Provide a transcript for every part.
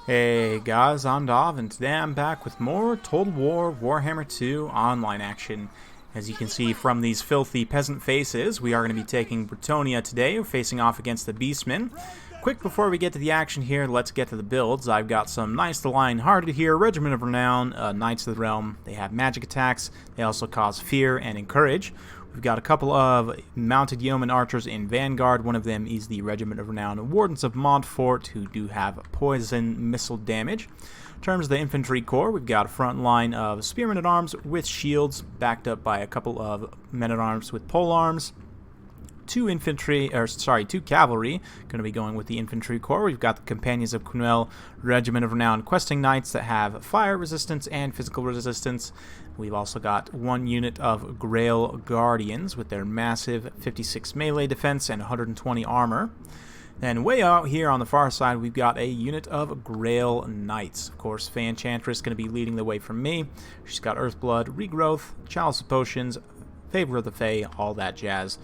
Hey guys, I'm Dov, and today I'm back with more Total War Warhammer 2 online action. As you can see from these filthy peasant faces, we are going to be taking Bretonnia today, facing off against the Beastmen. Quick before we get to the action here, let's get to the builds. I've got some nice to lion-hearted here, Regiment of Renown, Knights of the Realm. They have magic attacks, they also cause fear and encourage. We've got a couple of mounted yeoman archers in Vanguard. One of them is the Regiment of Renown Wardens of Montfort, who do have poison missile damage. In terms of the Infantry Corps, we've got a front line of spearmen at arms with shields, backed up by a couple of men at arms with pole arms. Two cavalry, going to be going with the Infantry Corps. We've got the Companions of Quenelle, Regiment of Renown questing knights that have fire resistance and physical resistance. We've also got one unit of Grail Guardians with their massive 56 melee defense and 120 armor. Then way out here on the far side, we've got a unit of Grail Knights. Of course, Fey Enchantress going to be leading the way from me. She's got Earthblood, Regrowth, Chalice of Potions, Favor of the Fae, all that jazz.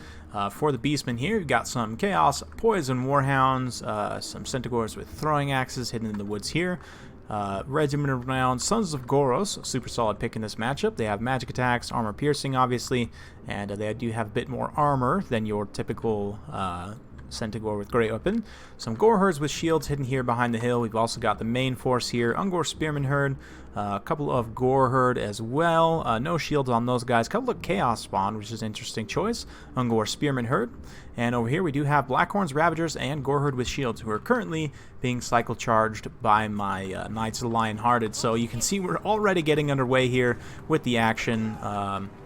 For the Beastmen here, we've got some Chaos, Poison Warhounds, some Centaurs with throwing axes hidden in the woods here. Regiment of Renown, Sons of Goros, super solid pick in this matchup. They have magic attacks, armor piercing obviously, and they do have a bit more armor than your typical Centaur with great weapon. Some Gore Herds with shields hidden here behind the hill. We've also got the main force here, Ungor Spearmen Herd, a couple of Gore Herd as well. No shields on those guys. A couple of Chaos Spawn, which is an interesting choice. Ungor Spearmen Herd. And over here we do have Blackhorns, Ravagers, and Gore Herd with shields, who are currently being cycle charged by my Knights of the Lion-Hearted. So you can see we're already getting underway here with the action,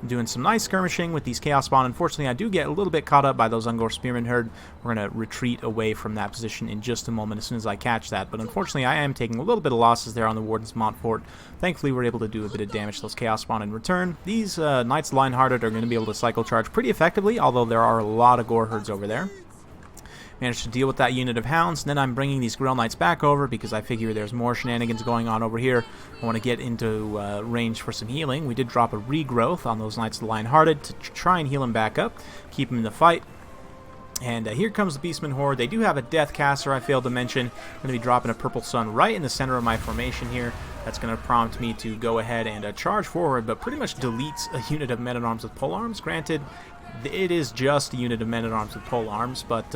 doing some nice skirmishing with these Chaos Spawn. Unfortunately, I do get a little bit caught up by those Ungor Spearmen Herd. We're going to retreat away from that position in just a moment as soon as I catch that. But unfortunately, I am taking a little bit of losses there on the Wardens of Montfort. Thankfully, we're able to do a bit of damage to those Chaos Spawn in return. These Knights of the Lion-Hearted are going to be able to cycle charge pretty effectively, although there are a lot of Gore Herds over there. Managed to deal with that unit of Hounds, and then I'm bringing these Grail Knights back over because I figure there's more shenanigans going on over here. I want to get into range for some healing. We did drop a Regrowth on those Knights of the Lion-Hearted to try and heal them back up, keep them in the fight. And here comes the Beastmen Horde. They do have a Death Caster I failed to mention. I'm going to be dropping a Purple Sun right in the center of my formation here. That's going to prompt me to go ahead and charge forward, but pretty much deletes a unit of Men-at-Arms with polearms. Granted, it is just a unit of Men-at-Arms with polearms, but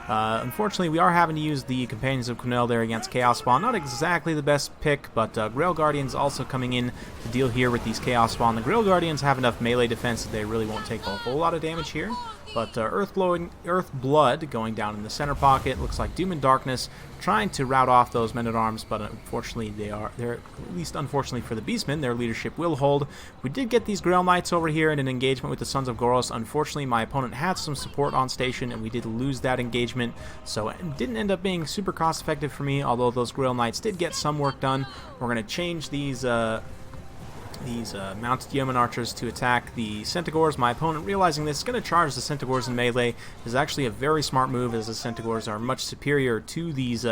unfortunately we are having to use the Companions of Quenelle there against Chaos Spawn. Not exactly the best pick, but Grail Guardians also coming in to deal here with these Chaos Spawn. The Grail Guardians have enough melee defense that they really won't take a whole lot of damage here. But Earthblood going down in the center pocket. Looks like Doom and Darkness trying to rout off those Men-at-Arms, but unfortunately they're at least unfortunately for the Beastmen, their leadership will hold. We did get these Grail Knights over here in an engagement with the Sons of Goros. Unfortunately, my opponent had some support on station, and we did lose that engagement, so it didn't end up being super cost effective for me, although those Grail Knights did get some work done. We're going to change these mounted yeoman archers to attack the Centaurs. My opponent, realizing this, is going to charge the Centaurs in melee. This is actually a very smart move, as the Centaurs are much superior to these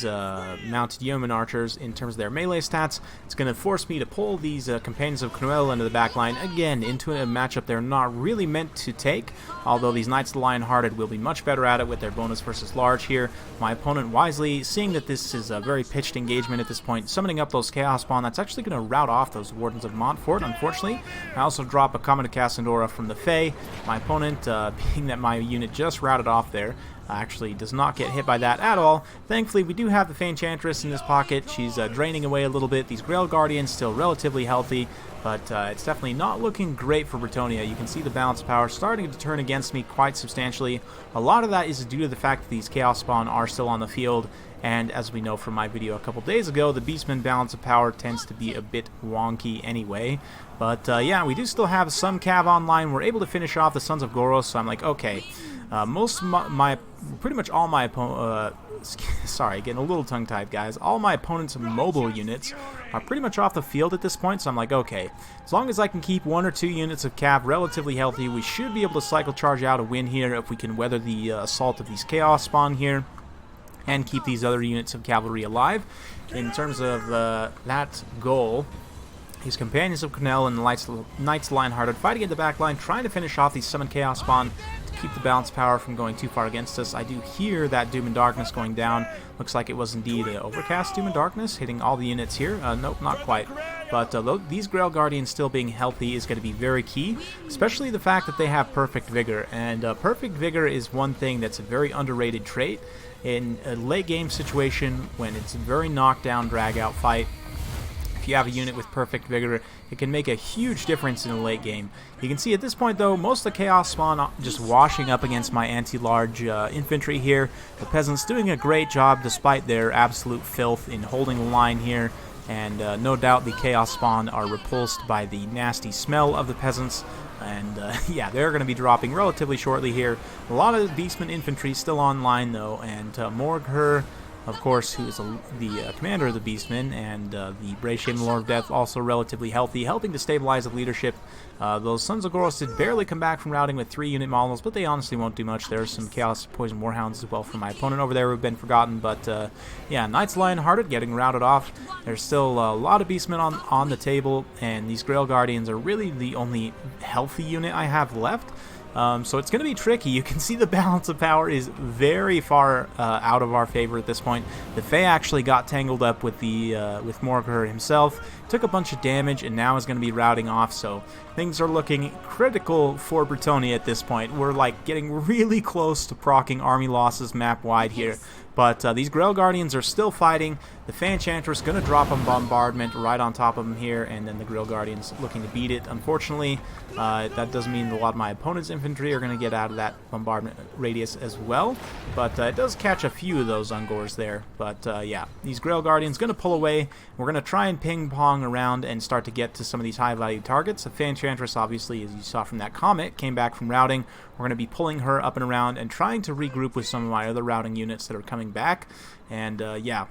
mounted yeoman archers in terms of their melee stats. It's going to force me to pull these Companions of Quenelle into the back line, again, into a matchup they're not really meant to take, although these Knights of the Lion-Hearted will be much better at it with their bonus versus large here. My opponent, wisely, seeing that this is a very pitched engagement at this point, summoning up those Chaos Spawn, that's actually going to rout off those Wardens of Montfort, unfortunately. I also drop a Comet of Cassandora from the Fae. My opponent, being that my unit just routed off there, actually does not get hit by that at all. Thankfully, we do have the Fey Enchantress in this pocket. She's draining away a little bit. These Grail Guardians still relatively healthy, but it's definitely not looking great for Bretonnia. You can see the balance of power starting to turn against me quite substantially. A lot of that is due to the fact that these Chaos Spawn are still on the field, and as we know from my video a couple days ago, the Beastmen balance of power tends to be a bit wonky anyway. But yeah, we do still have some cav online. We're able to finish off the Sons of Goros, so I'm like, okay. Pretty much all my sorry, getting a little tongue-tied, guys. All my opponent's mobile units are pretty much off the field at this point, so I'm like, okay, as long as I can keep 1 or 2 units of cav relatively healthy, we should be able to cycle charge out a win here if we can weather the assault of these Chaos Spawn here and keep these other units of cavalry alive. In terms of that goal, his Companions of Quenelle and the Knights of the Lion-Hearted fighting in the back line, trying to finish off these summoned Chaos Spawn to keep the balance power from going too far against us. I do hear that Doom and Darkness going down. Looks like it was indeed an Overcast Doom and Darkness hitting all the units here. Nope, not quite. But these Grail Guardians still being healthy is going to be very key, especially the fact that they have Perfect Vigor. And Perfect Vigor is one thing that's a very underrated trait. In a late game situation, when it's a very knockdown, drag-out fight, if you have a unit with Perfect Vigor, it can make a huge difference in the late game. You can see at this point, though, most of the Chaos Spawn just washing up against my anti-large infantry here. The Peasants doing a great job despite their absolute filth in holding the line here. And no doubt the Chaos Spawn are repulsed by the nasty smell of the Peasants. And yeah, they're going to be dropping relatively shortly here. A lot of Beastmen infantry still online, though, and Morgher, of course, who is the commander of the Beastmen, and the Brave Shaman Lord of Death, also relatively healthy, helping to stabilize the leadership. Those Sons of Goros did barely come back from routing with 3 unit models, but they honestly won't do much. There's some Chaos Poison Warhounds as well from my opponent over there who have been forgotten, but yeah, Knights Lionhearted getting routed off. There's still a lot of Beastmen on the table, and these Grail Guardians are really the only healthy unit I have left. So it's going to be tricky. You can see the balance of power is very far out of our favor at this point. The Fae actually got tangled up with with Morgher himself, took a bunch of damage, and now is going to be routing off. So things are looking critical for Bretonnia at this point. We're like getting really close to proccing army losses map wide here. But these Grail Guardians are still fighting. The Fan Enchantress is going to drop a bombardment right on top of them here, and then the Grail Guardians looking to beat it. Unfortunately, that does mean a lot of my opponent's infantry are going to get out of that bombardment radius as well. But it does catch a few of those Ungors there. But yeah, these Grail Guardians going to pull away. We're going to try and ping-pong around and start to get to some of these high-value targets. The Fan Enchantress, obviously, as you saw from that comet, came back from routing. We're going to be pulling her up and around and trying to regroup with some of my other routing units that are coming back. And yeah,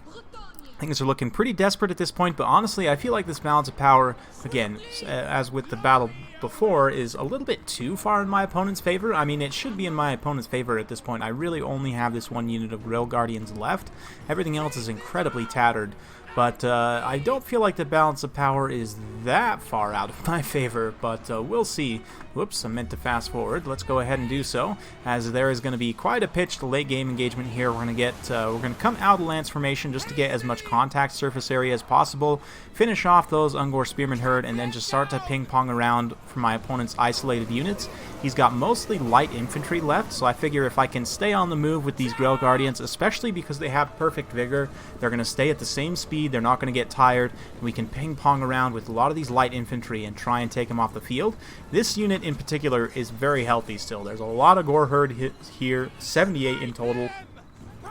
things are looking pretty desperate at this point, but honestly, I feel like this balance of power, again, as with the battle before, is a little bit too far in my opponent's favor. I mean, it should be in my opponent's favor at this point. I really only have this one unit of Grail Guardians left. Everything else is incredibly tattered. But I don't feel like the balance of power is that far out of my favor, but we'll see. Whoops, I meant to fast forward. Let's go ahead and do so, as there is going to be quite a pitched late game engagement here. We're going to come out of Lance formation just to get as much contact surface area as possible, finish off those Ungor Spearman Herd, and then just start to ping-pong around for my opponent's isolated units. He's got mostly light infantry left, so I figure if I can stay on the move with these Grail Guardians, especially because they have Perfect Vigor, they're going to stay at the same speed, they're not going to get tired, and we can ping-pong around with a lot of these light infantry and try and take them off the field. This unit in particular is very healthy still. There's a lot of Gore Herd here, 78 in total.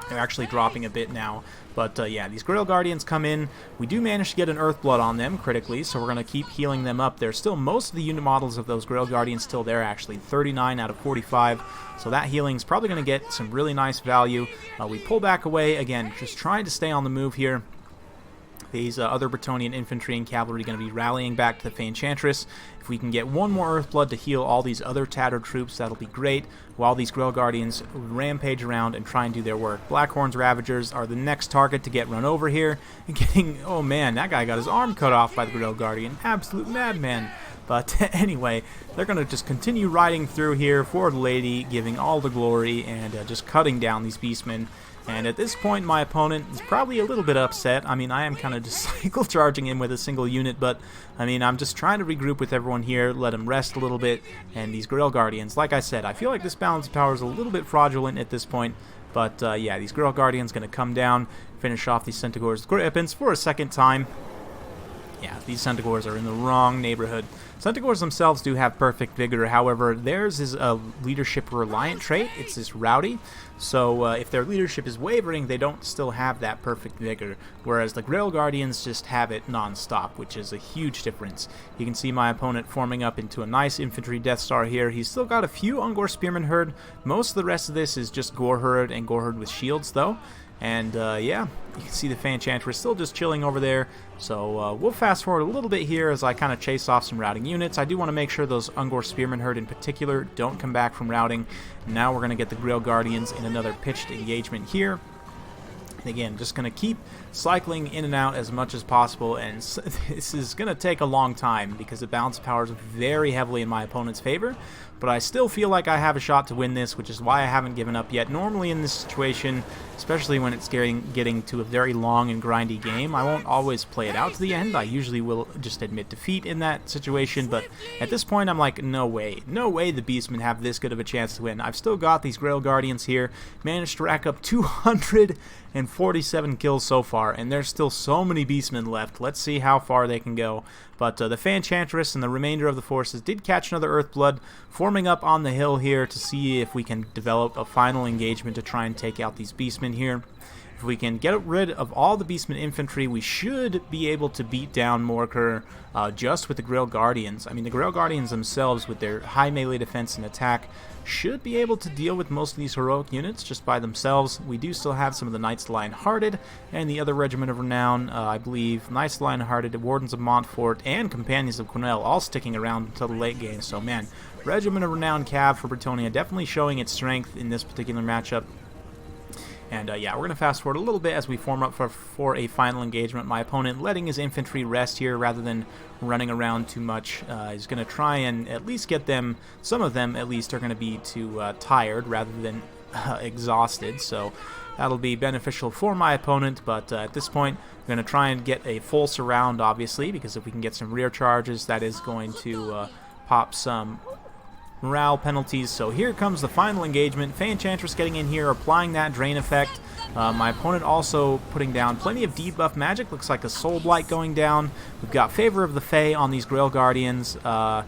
They're actually dropping a bit now. But yeah, these Grail Guardians come in. We do manage to get an Earthblood on them critically, so we're going to keep healing them up. There's still most of the unit models of those Grail Guardians still there, actually. 39 out of 45. So that healing is probably going to get some really nice value. We pull back away. Again, just trying to stay on the move here. These other Bretonnian infantry and cavalry are going to be rallying back to the Fan Enchantress. If we can get one more Earthblood to heal all these other tattered troops, that'll be great, while these Grail Guardians rampage around and try and do their work. Blackhorn's Ravagers are the next target to get run over here. And getting, oh man, that guy got his arm cut off by the Grail Guardian. Absolute madman. But anyway, they're going to just continue riding through here for the lady, giving all the glory, and just cutting down these Beastmen. And at this point, my opponent is probably a little bit upset. I mean, I am kind of just cycle charging him with a single unit, but I mean, I'm just trying to regroup with everyone here, let him rest a little bit. And these Grail Guardians, like I said, I feel like this balance of power is a little bit fraudulent at this point. But yeah, these Grail Guardians going to come down, finish off these Centaurs Grippins for a second time. Yeah, these Centaurs are in the wrong neighborhood. Centaurs themselves do have Perfect Vigor, however, theirs is a leadership-reliant trait. It's this rowdy, so if their leadership is wavering, they don't still have that Perfect Vigor, whereas the Grail Guardians just have it non-stop, which is a huge difference. You can see my opponent forming up into a nice infantry Death Star here. He's still got a few Ungor Spearman Herd. Most of the rest of this is just Gore Herd and Gore Herd with shields, though. And yeah, you can see the Fan Enchantress still just chilling over there. So we'll fast forward a little bit here as I kind of chase off some routing units. I do want to make sure those Ungor Spearman Herd in particular don't come back from routing. Now we're going to get the Grail Guardians in another pitched engagement here. Again, just going to keep cycling in and out as much as possible, and this is going to take a long time because the balance of power is very heavily in my opponent's favor, but I still feel like I have a shot to win this, which is why I haven't given up yet. Normally in this situation, especially when it's getting to a very long and grindy game, I won't always play it out to the end. I usually will just admit defeat in that situation, but at this point I'm like, no way the Beastmen have this good of a chance to win. I've still got these Grail Guardians here, managed to rack up 247 kills so far, and there's still so many Beastmen left. Let's see how far they can go. But the Fanchantress and the remainder of the forces did catch another Earthblood, forming up on the hill here to see if we can develop a final engagement to try and take out these Beastmen here. If we can get rid of all the Beastmen infantry, we should be able to beat down Morker just with the Grail Guardians. I mean, the Grail Guardians themselves, with their high melee defense and attack, should be able to deal with most of these heroic units just by themselves. We do still have some of the Knights Lion-Hearted and the other Regiment of Renown, I believe, Knights Lion-Hearted, Wardens of Montfort, and Companions of Cornell all sticking around until the late game. So, man, Regiment of Renown Cav for Bretonnia definitely showing its strength in this particular matchup. And yeah, we're going to fast forward a little bit as we form up for a final engagement. My opponent letting his infantry rest here rather than running around too much. He's going to try and at least get them, some of them at least are going to be too tired rather than exhausted. So that'll be beneficial for my opponent, but at this point we're going to try and get a full surround, obviously, because if we can get some rear charges, that is going to pop some morale penalties. So here comes the final engagement. Fanchantress getting in here, applying that drain effect. My opponent also putting down plenty of debuff magic. Looks like a Soul Blight going down. We've got Favor of the Fae on these Grail Guardians. Yeah,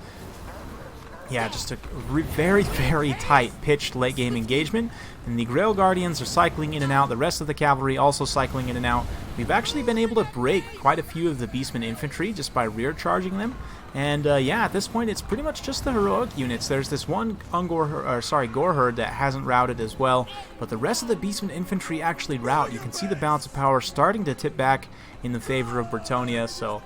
just a very, very tight pitched late game engagement. And the Grail Guardians are cycling in and out. The rest of the cavalry also cycling in and out. We've actually been able to break quite a few of the Beastmen infantry just by rear charging them. And yeah, at this point it's pretty much just the heroic units. There's this one Gore Herd that hasn't routed as well, but the rest of the Beastmen infantry actually rout. You can see the balance of power starting to tip back in the favor of Bretonnia. So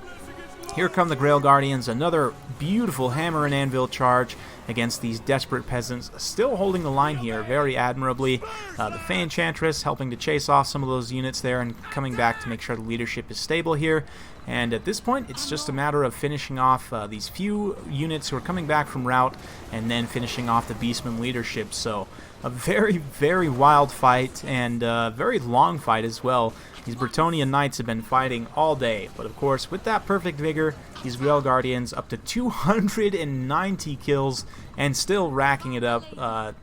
here come the Grail Guardians, another beautiful hammer and anvil charge against these desperate peasants, still holding the line here very admirably. The Fanchantress helping to chase off some of those units there and coming back to make sure the leadership is stable here. And at this point, it's just a matter of finishing off these few units who are coming back from rout and then finishing off the Beastmen leadership. So a very, very wild fight and very long fight as well. These Bretonnia Knights have been fighting all day, but of course, with that perfect vigor, these Grail Guardians up to 290 kills and still racking it up.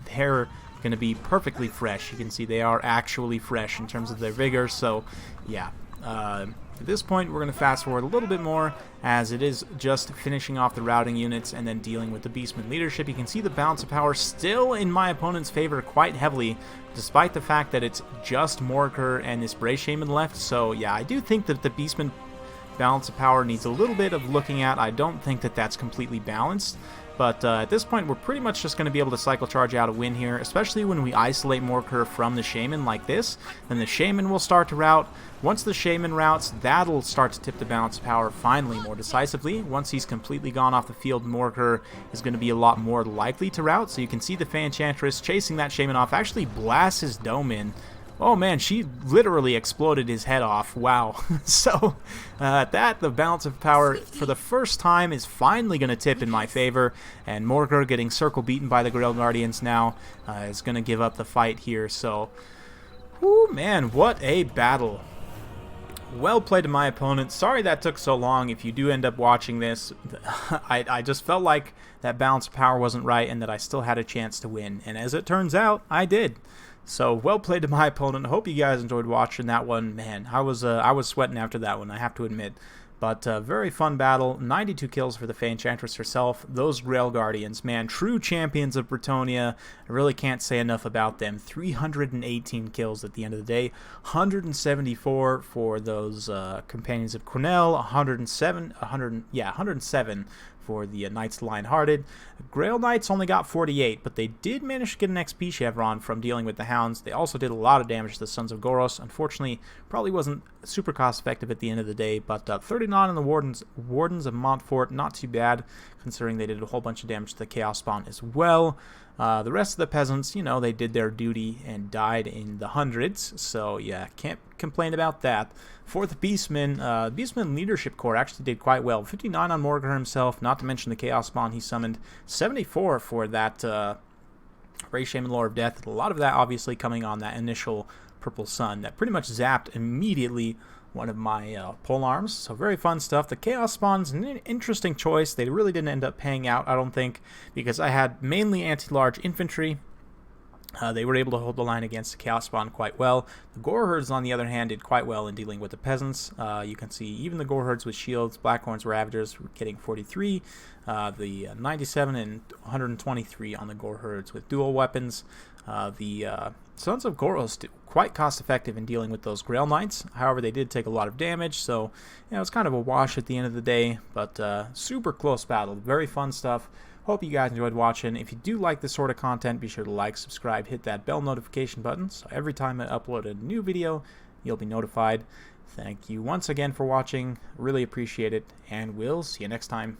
They're going to be perfectly fresh. You can see they are actually fresh in terms of their vigor, so yeah. At this point, we're going to fast forward a little bit more, as it is just finishing off the routing units and then dealing with the Beastmen leadership. You can see the balance of power still in my opponent's favor quite heavily, despite the fact that it's just Morker and this Bray Shaman left. So yeah, I do think that the Beastmen balance of power needs a little bit of looking at. I don't think that that's completely balanced. But at this point, we're pretty much just going to be able to cycle charge out a win here, especially when we isolate Morker from the Shaman like this. Then the Shaman will start to rout. Once the Shaman routs, that'll start to tip the balance of power finally more decisively. Once he's completely gone off the field, Morker is going to be a lot more likely to rout. So you can see the Fanchantress chasing that Shaman off, actually blasts his dome in. Oh man, she literally exploded his head off. Wow. So at that, the balance of power for the first time is finally going to tip in my favor, and Morker getting circle beaten by the Grail Guardians now is going to give up the fight here. So, whoo, man, what a battle. Well played to my opponent. Sorry that took so long. If you do end up watching this, I just felt like that balance of power wasn't right and that I still had a chance to win. And as it turns out, I did. So well played to my opponent. I hope you guys enjoyed watching that one. Man, I was sweating after that one, I have to admit. But very fun battle. 92 kills for the Fanchantress herself. Those Grail Guardians, man, true champions of Bretonnia. I really can't say enough about them. 318 kills at the end of the day. 174 for those Companions of Cornell. 107 for the Knights Lion-Hearted. Grail Knights only got 48, but they did manage to get an XP chevron from dealing with the Hounds. They also did a lot of damage to the Sons of Goros. Unfortunately, probably wasn't super cost-effective at the end of the day, but 39 on the Wardens of Montfort, not too bad, considering they did a whole bunch of damage to the Chaos Spawn as well. The rest of the peasants, you know, they did their duty and died in the hundreds, so yeah, can't complain about that. For the Beastmen, Beastmen Leadership Corps actually did quite well. 59 on Morgar himself, not to mention the Chaos Spawn he summoned. 74 for that Ray Shaman Lore of Death. A lot of that obviously coming on that initial Purple Sun that pretty much zapped immediately one of my pole arms. So very fun stuff. The Chaos Spawn's an interesting choice. They really didn't end up paying out, I don't think, because I had mainly anti-large infantry. They were able to hold the line against the Chaos Spawn quite well. The Gore Herds, on the other hand, did quite well in dealing with the peasants. You can see even the Gore Herds with shields, Blackhorns, Ravagers were getting 43. The 97 and 123 on the Gore Herds with dual weapons. The Sons of Goros did quite cost-effective in dealing with those Grail Knights. However, they did take a lot of damage, so it was kind of a wash at the end of the day. But super close battle. Very fun stuff. Hope you guys enjoyed watching. If you do like this sort of content, be sure to like, subscribe, hit that bell notification button, so every time I upload a new video, you'll be notified. Thank you once again for watching. Really appreciate it, and we'll see you next time.